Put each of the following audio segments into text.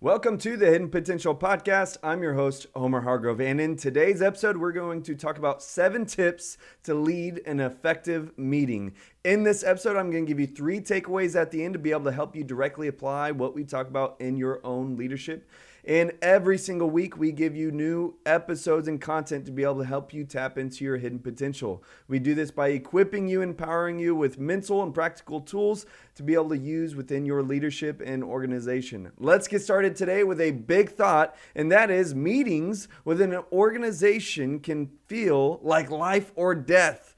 Welcome to the Hidden Potential Podcast. I'm your host, Homer Hargrove. And in today's episode, we're going to talk about 7 tips to lead an effective meeting. In this episode, I'm going to give you 3 takeaways at the end to be able to help you directly apply what we talk about in your own leadership. And every single week, we give you new episodes and content to be able to help you tap into your hidden potential. We do this by equipping you, empowering you with mental and practical tools to be able to use within your leadership and organization. Let's get started today with a big thought, and that is meetings within an organization can feel like life or death.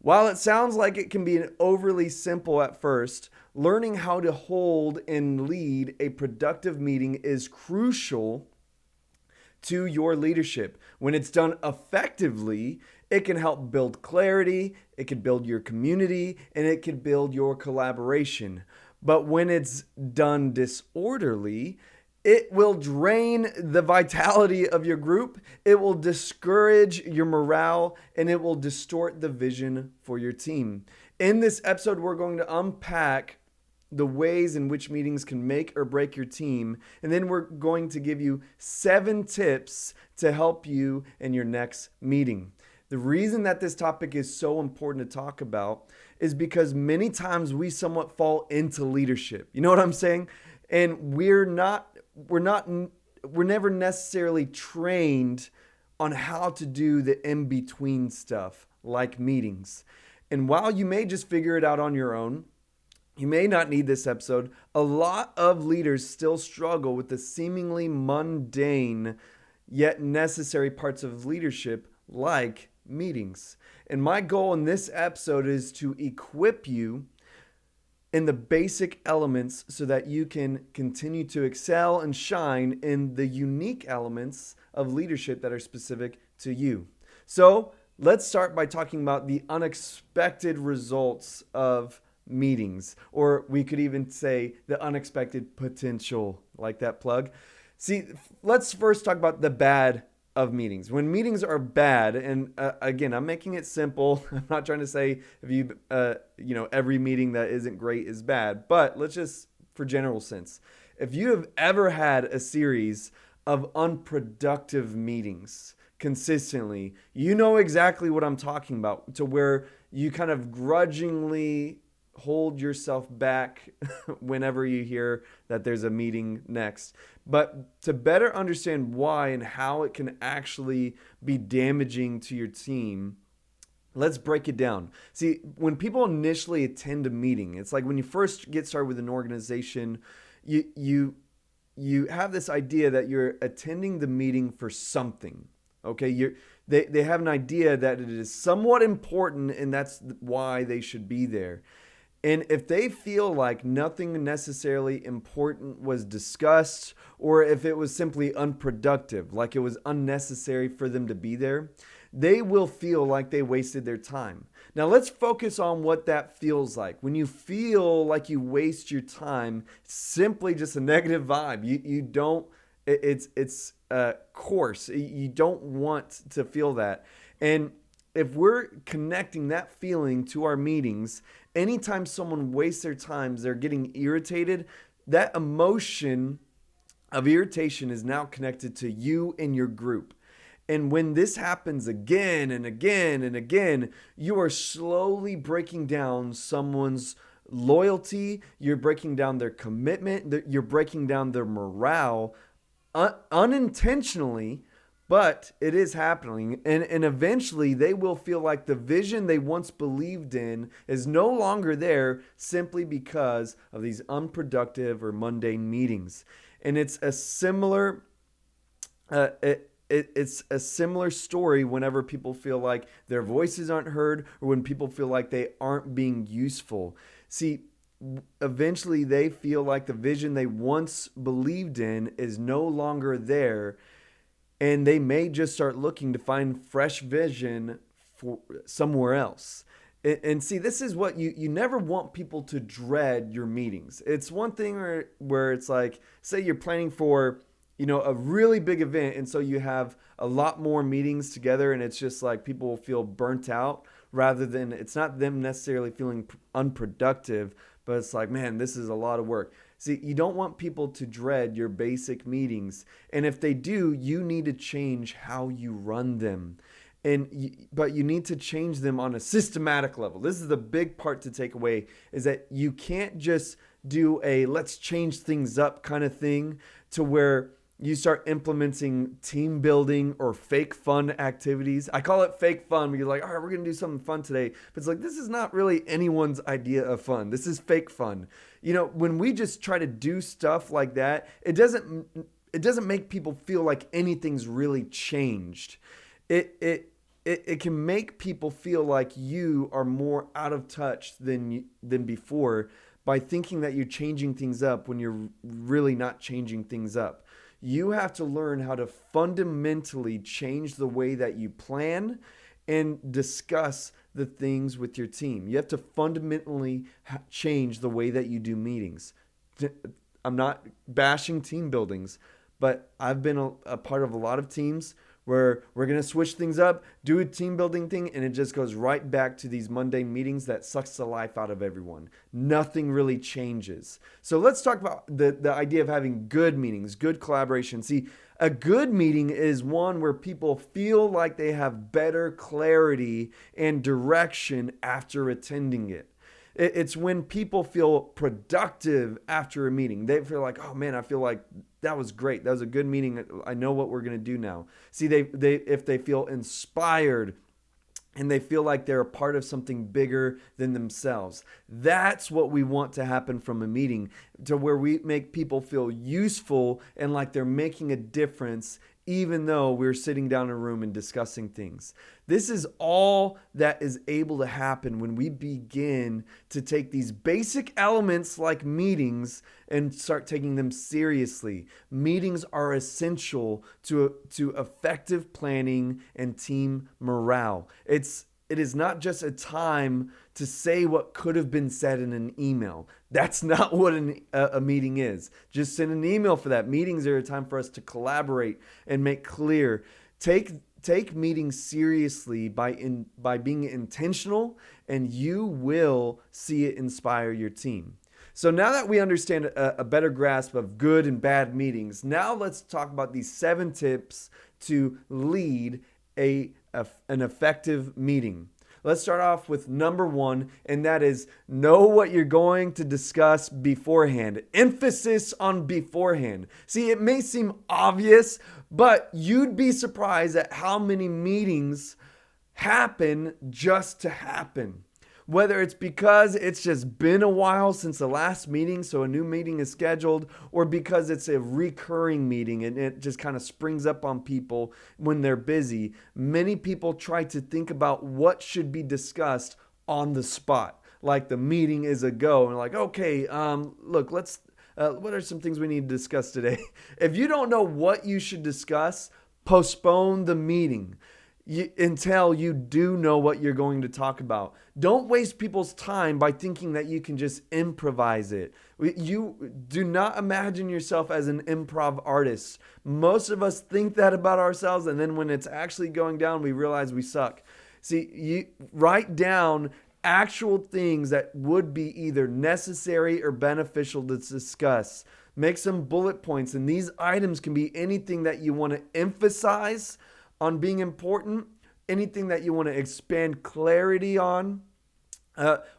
While it sounds like it can be overly simple at first, learning how to hold and lead a productive meeting is crucial to your leadership. When it's done effectively, it can help build clarity, it can build your community, and it can build your collaboration. But when it's done disorderly, it will drain the vitality of your group, it will discourage your morale, and it will distort the vision for your team. In this episode, we're going to unpack the ways in which meetings can make or break your team, and then we're going to give you 7 tips to help you in your next meeting. The reason that this topic is so important to talk about is because many times we somewhat fall into leadership. You know what I'm saying? And we're never necessarily trained on how to do the in-between stuff like meetings. And while you may just figure it out on your own, you may not need this episode, a lot of leaders still struggle with the seemingly mundane yet necessary parts of leadership like meetings. And my goal in this episode is to equip you in the basic elements so that you can continue to excel and shine in the unique elements of leadership that are specific to you. So let's start by talking about the unexpected results of meetings, or we could even say the unexpected potential, like that plug. See, let's first talk about the bad of meetings. When meetings are bad, and again, I'm making it simple. I'm not trying to say every meeting that isn't great is bad, but let's just, for general sense, if you have ever had a series of unproductive meetings consistently, you know exactly what I'm talking about, to where you kind of grudgingly hold yourself back whenever you hear that there's a meeting next. But to better understand why and how it can actually be damaging to your team, let's break it down. See, when people initially attend a meeting, it's like when you first get started with an organization, you have this idea that you're attending the meeting for something. Okay, they have an idea that it is somewhat important, and that's why they should be there. And if they feel like nothing necessarily important was discussed, or if it was simply unproductive, like it was unnecessary for them to be there, they will feel like they wasted their time. Now let's focus on what that feels like. When you feel like you waste your time, simply just a negative vibe. You don't, it's coarse. You don't want to feel that. And if we're connecting that feeling to our meetings, anytime someone wastes their time, they're getting irritated, that emotion of irritation is now connected to you and your group. And when this happens again and again and again, you are slowly breaking down someone's loyalty, you're breaking down their commitment, you're breaking down their morale unintentionally. But it is happening, and eventually they will feel like the vision they once believed in is no longer there simply because of these unproductive or mundane meetings. And it's a similar it's a similar story whenever people feel like their voices aren't heard, or when people feel like they aren't being useful. See, eventually they feel like the vision they once believed in is no longer there. And they may just start looking to find fresh vision for somewhere else. And see, this is what you never want people to dread your meetings. It's one thing where it's like, say you're planning for, a really big event. And so you have a lot more meetings together, and it's just like people will feel burnt out, rather than, it's not them necessarily feeling unproductive, but it's like, man, this is a lot of work. See, you don't want people to dread your basic meetings. And if they do, you need to change how you run them. But you need to change them on a systematic level. This is the big part to take away, is that you can't just do a let's change things up kind of thing to where you start implementing team building or fake fun activities. I call it fake fun because like, all right, we're going to do something fun today. But it's like, this is not really anyone's idea of fun. This is fake fun. When we just try to do stuff like that, it doesn't make people feel like anything's really changed. It can make people feel like you are more out of touch than before by thinking that you're changing things up when you're really not changing things up. You have to learn how to fundamentally change the way that you plan and discuss the things with your team. You have to fundamentally change the way that you do meetings. I'm not bashing team buildings, but I've been a part of a lot of teams where we're going to switch things up, do a team building thing, and it just goes right back to these mundane meetings that sucks the life out of everyone. Nothing really changes. So let's talk about the idea of having good meetings, good collaboration. See, a good meeting is one where people feel like they have better clarity and direction after attending it. It's when people feel productive after a meeting. They feel like, oh man, I feel like that was great. That was a good meeting. I know what we're going to do now. See, if they feel inspired and they feel like they're a part of something bigger than themselves. That's what we want to happen from a meeting, to where we make people feel useful and like they're making a difference, even though we're sitting down in a room and discussing things. This is all that is able to happen when we begin to take these basic elements like meetings and start taking them seriously. Meetings are essential to effective planning and team morale. It is not just a time to say what could have been said in an email. That's not what a meeting is. Just send an email for that. Meetings are a time for us to collaborate and make clear. Take meetings seriously by being intentional, and you will see it inspire your team. So now that we understand a better grasp of good and bad meetings, now let's talk about these 7 tips to lead an effective meeting. Let's start off with number 1, and that is know what you're going to discuss beforehand. Emphasis on beforehand. See, it may seem obvious, but you'd be surprised at how many meetings happen just to happen. Whether it's because it's just been a while since the last meeting, so a new meeting is scheduled, or because it's a recurring meeting and it just kind of springs up on people when they're busy. Many people try to think about what should be discussed on the spot. Like the meeting is a go, and like, okay, look, what are some things we need to discuss today? If you don't know what you should discuss, postpone the meeting until you do know what you're going to talk about. Don't waste people's time by thinking that you can just improvise it. You do not imagine yourself as an improv artist. Most of us think that about ourselves, and then when it's actually going down, we realize we suck. See, you write down actual things that would be either necessary or beneficial to discuss. Make some bullet points, and these items can be anything that you want to emphasize on being important, anything that you want to expand clarity on,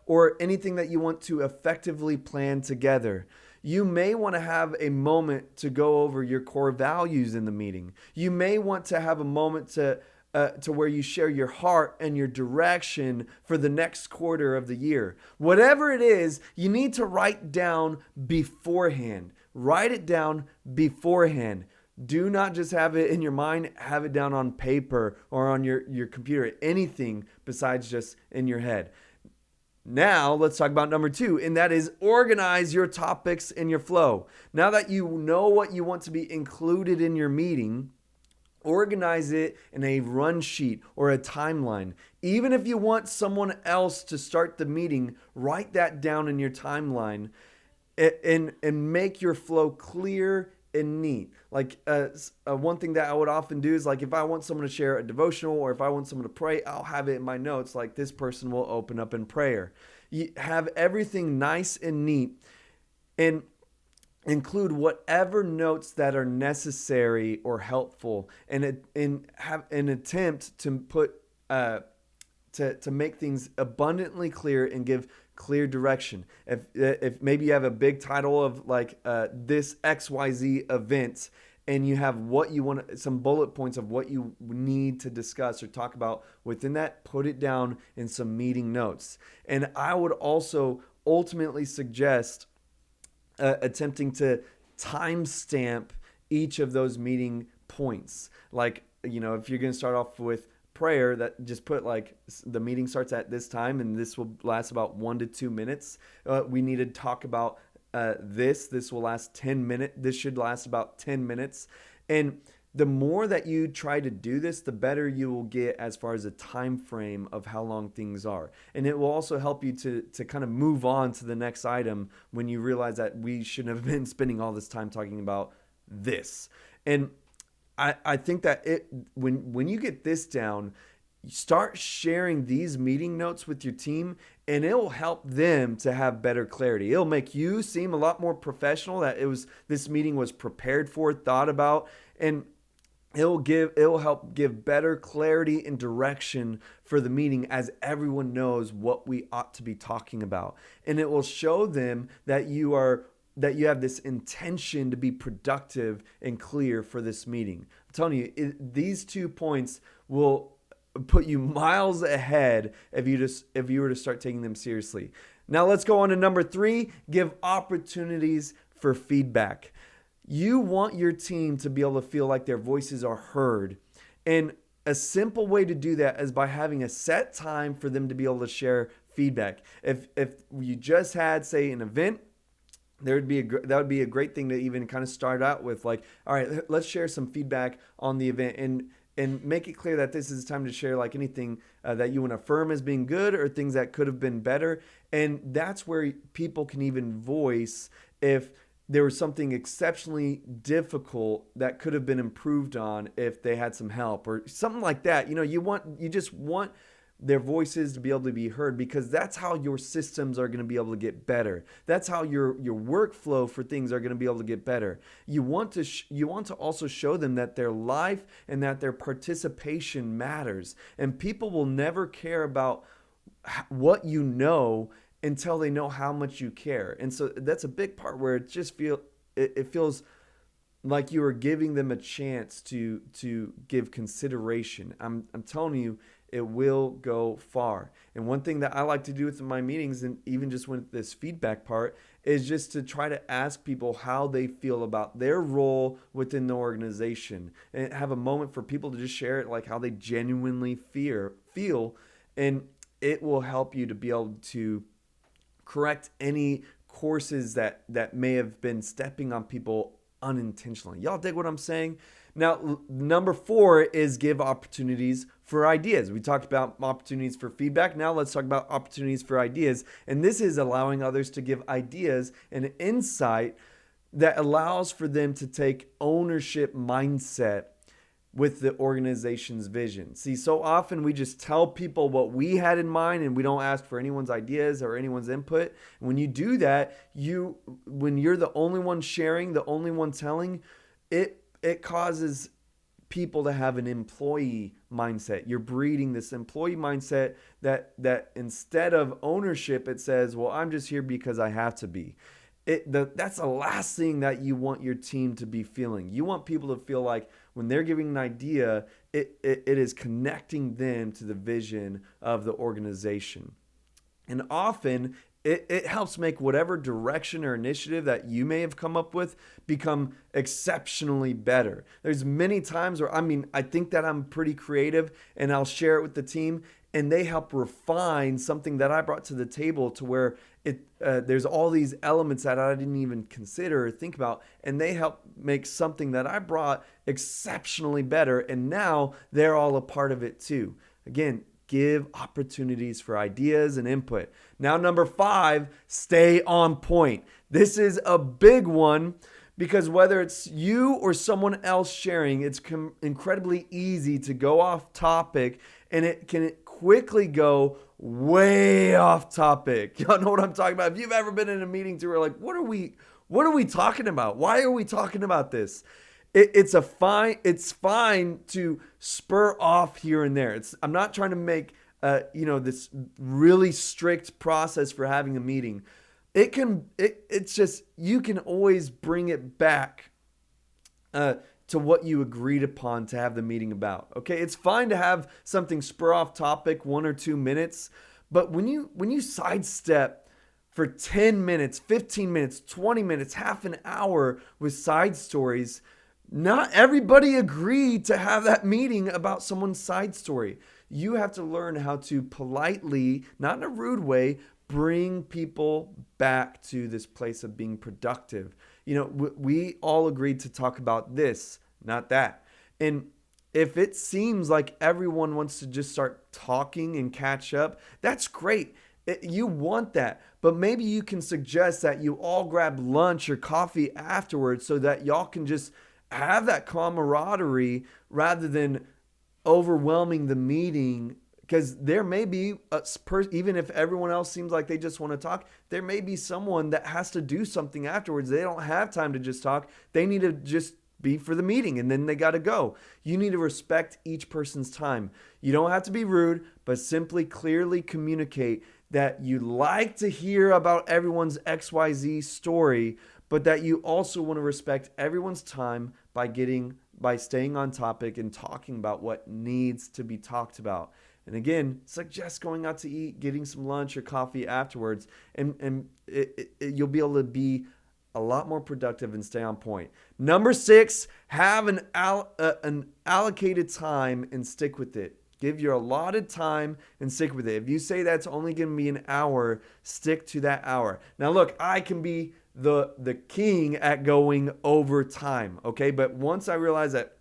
or anything that you want to effectively plan together. You may want to have a moment to go over your core values in the meeting. You may want to have a moment to where you share your heart and your direction for the next quarter of the year. Whatever it is, you need to write down beforehand. Write it down beforehand. Do not just have it in your mind, have it down on paper or on your computer, anything besides just in your head. Now, let's talk about number 2, and that is organize your topics in your flow. Now that you know what you want to be included in your meeting, organize it in a run sheet or a timeline. Even if you want someone else to start the meeting, write that down in your timeline and make your flow clear and neat. Like one thing that I would often do is, like, if I want someone to share a devotional or if I want someone to pray, I'll have it in my notes like this person will open up in prayer. You have everything nice and neat. And include whatever notes that are necessary or helpful, and have an attempt to put to make things abundantly clear and give clear direction. If maybe you have a big title of like this XYZ event, and you have what you want, some bullet points of what you need to discuss or talk about within that, put it down in some meeting notes. And I would also ultimately suggest attempting to timestamp each of those meeting points. Like, if you're going to start off with prayer, that just put like the meeting starts at this time and this will last about 1 to 2 minutes. We need to talk about this will last 10 minutes. This should last about 10 minutes. And the more that you try to do this, the better you will get as far as a time frame of how long things are. And it will also help you to kind of move on to the next item when you realize that we shouldn't have been spending all this time talking about this. And I think that when you get this down, start sharing these meeting notes with your team, and it will help them to have better clarity. It'll make you seem a lot more professional, that this meeting was prepared for, thought about, and it'll help give better clarity and direction for the meeting, as everyone knows what we ought to be talking about. And it will show them that you have this intention to be productive and clear for this meeting. I'm telling you, these 2 points will put you miles ahead if you were to start taking them seriously. Now let's go on to number 3, give opportunities for feedback. You want your team to be able to feel like their voices are heard. And a simple way to do that is by having a set time for them to be able to share feedback. If you just had, say, an event, that would be a great thing to even kind of start out with, like, all right, let's share some feedback on the event, and make it clear that this is time to share like anything that you want to affirm as being good or things that could have been better. And that's where people can even voice if there was something exceptionally difficult that could have been improved on if they had some help or something like that. You just want their voices to be able to be heard, because that's how your systems are going to be able to get better. That's how your workflow for things are going to be able to get better. You want to also show them that their life and that their participation matters. And people will never care about what you know until they know how much you care. And so that's a big part where it feels like you are giving them a chance to give consideration. I'm telling you, it will go far. And one thing that I like to do with my meetings, and even just with this feedback part, is just to try to ask people how they feel about their role within the organization, and have a moment for people to just share it, like how they genuinely feel. And it will help you to be able to correct any courses that may have been stepping on people unintentionally. Y'all dig what I'm saying? Now, number 4 is give opportunities for ideas. We talked about opportunities for feedback. Now let's talk about opportunities for ideas. And this is allowing others to give ideas and insight that allows for them to take ownership mindset with the organization's vision. See, so often we just tell people what we had in mind, and we don't ask for anyone's ideas or anyone's input. And when you do that, when you're the only one sharing, the only one telling, it causes people to have an employee mindset. You're breeding this employee mindset that instead of ownership, it says, well, I'm just here because I have to be. That's the last thing that you want your team to be feeling. You want people to feel like when they're giving an idea, it is connecting them to the vision of the organization. And often it helps make whatever direction or initiative that you may have come up with become exceptionally better. There's many times where, I think that I'm pretty creative, and I'll share it with the team, and they help refine something that I brought to the table to where there's all these elements that I didn't even consider or think about, and they help make something that I brought exceptionally better, and now they're all a part of it too. Again, give opportunities for ideas and input. Now, number 5, stay on point. This is a big one, because whether it's you or someone else sharing, it's incredibly easy to go off topic, and it can quickly go way off topic. Y'all know what I'm talking about. If you've ever been in a meeting to where like, what are we What are we talking about? Why are we talking about this? It's fine to spur off here and there. I'm not trying to make this really strict process for having a meeting. It's just, you can always bring it back to what you agreed upon to have the meeting about. Okay, it's fine to have something spur off topic, 1 or 2 minutes, but when you sidestep for 10 minutes, 15 minutes, 20 minutes, half an hour with side stories, not everybody agreed to have that meeting about someone's side story. You have to learn how to politely, not in a rude way, bring people back to this place of being productive. We all agreed to talk about this, not that. And if it seems like everyone wants to just start talking and catch up, that's great. You want that. But maybe you can suggest that you all grab lunch or coffee afterwards so that y'all can just have that camaraderie rather than overwhelming the meeting. Because there may be, even if everyone else seems like they just want to talk, there may be someone that has to do something afterwards. They don't have time to just talk. They need to just be for the meeting, and then they got to go. You need to respect each person's time. You don't have to be rude, but simply clearly communicate that you like to hear about everyone's XYZ story, but that you also want to respect everyone's time by staying on topic and talking about what needs to be talked about. And again, suggest going out to eat, getting some lunch or coffee afterwards, and you'll be able to be a lot more productive and stay on point. Number 6, have an allocated time and stick with it. Give your allotted time and stick with it. If you say that's only going to be an hour, stick to that hour. Now look, I can be the king at going over time, okay? But once I realize that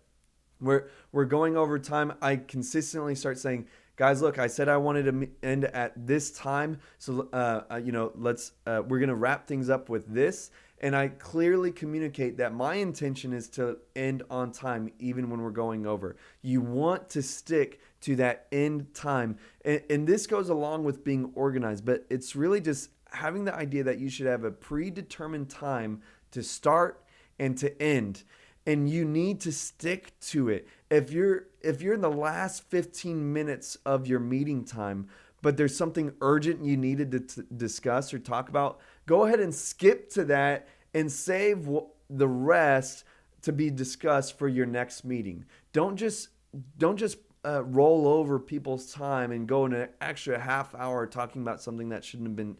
we're going over time, I consistently start saying, guys, look, I said I wanted to end at this time, so we're gonna wrap things up with this, and I clearly communicate that my intention is to end on time, even when we're going over. You want to stick to that end time, and this goes along with being organized, but it's really just having the idea that you should have a predetermined time to start and to end. And you need to stick to it. If you're in the last 15 minutes of your meeting time, but there's something urgent you needed to discuss or talk about, go ahead and skip to that and save the rest to be discussed for your next meeting. Don't just roll over people's time and go in an extra half hour talking about something that shouldn't have been,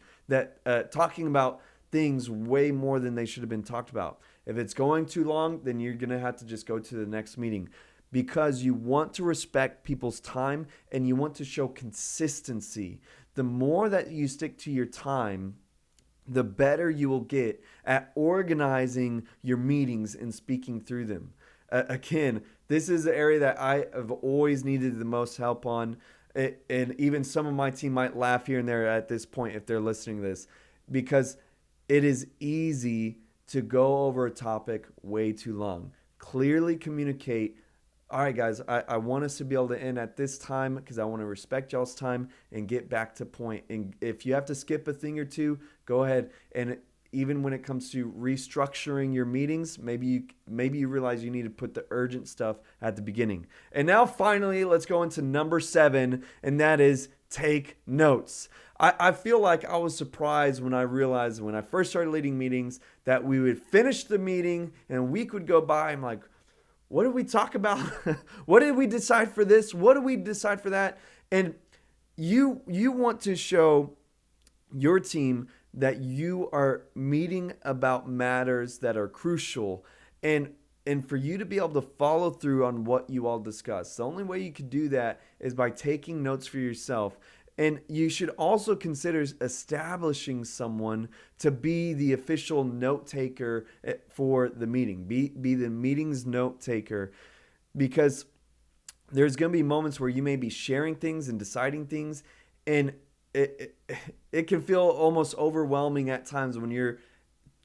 talking about things way more than they should have been talked about. If it's going too long, then you're going to have to just go to the next meeting, because you want to respect people's time and you want to show consistency. The more that you stick to your time, the better you will get at organizing your meetings and speaking through them. Again, this is the area that I have always needed the most help on. And even some of my team might laugh here and there at this point if they're listening to this, because it is easy to go over a topic way too long. Clearly communicate, all right, guys, I want us to be able to end at this time because I want to respect y'all's time and get back to point. And if you have to skip a thing or two, go ahead. And even when it comes to restructuring your meetings, maybe you realize you need to put the urgent stuff at the beginning. And now finally, let's go into number 7, and that is take notes. I feel like I was surprised when I realized when I first started leading meetings that we would finish the meeting and a week would go by. I'm like, what did we talk about? What did we decide for this? What did we decide for that? And you want to show your team that you are meeting about matters that are crucial, and for you to be able to follow through on what you all discuss. The only way you could do that is by taking notes for yourself. And you should also consider establishing someone to be the official note taker for the meeting. Be the meeting's note taker, because there's going to be moments where you may be sharing things and deciding things, and it can feel almost overwhelming at times when you're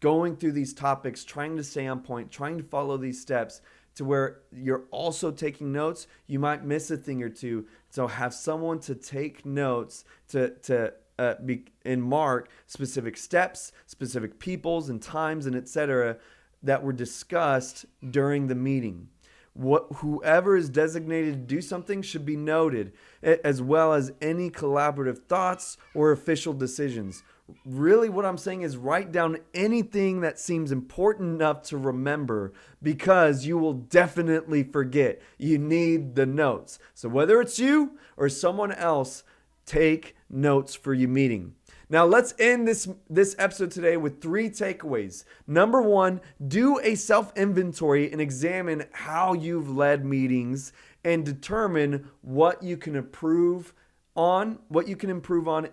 going through these topics, trying to stay on point, trying to follow these steps, to where you're also taking notes. You might miss a thing or two. So have someone to take notes to and mark specific steps, specific peoples and times and etc. that were discussed during the meeting. Whoever is designated to do something should be noted, as well as any collaborative thoughts or official decisions. Really, what I'm saying is write down anything that seems important enough to remember, because you will definitely forget. You need the notes. So whether it's you or someone else, take notes for your meeting. Now let's end this episode today with 3 takeaways. Number 1, do a self-inventory and examine how you've led meetings and determine what you can improve on,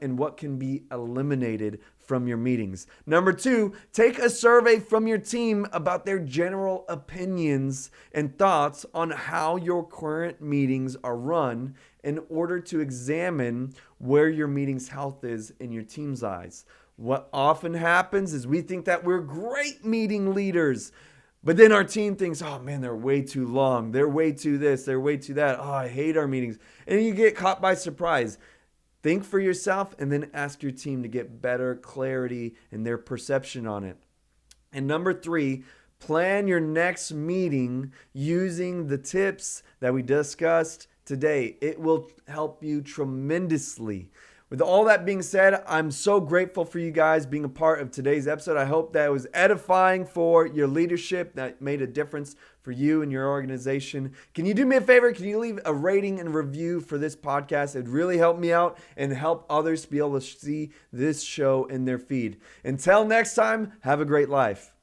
and what can be eliminated from your meetings. Number 2, take a survey from your team about their general opinions and thoughts on how your current meetings are run in order to examine where your meeting's health is in your team's eyes. What often happens is we think that we're great meeting leaders, but then our team thinks, oh man, they're way too long. They're way too this. They're way too that. Oh, I hate our meetings. And you get caught by surprise. Think for yourself and then ask your team to get better clarity in their perception on it. And number 3, plan your next meeting using the tips that we discussed today. It will help you tremendously. With all that being said, I'm so grateful for you guys being a part of today's episode. I hope that was edifying for your leadership, that made a difference for you and your organization. Can you do me a favor? Can you leave a rating and review for this podcast? It'd really help me out and help others be able to see this show in their feed. Until next time, have a great life.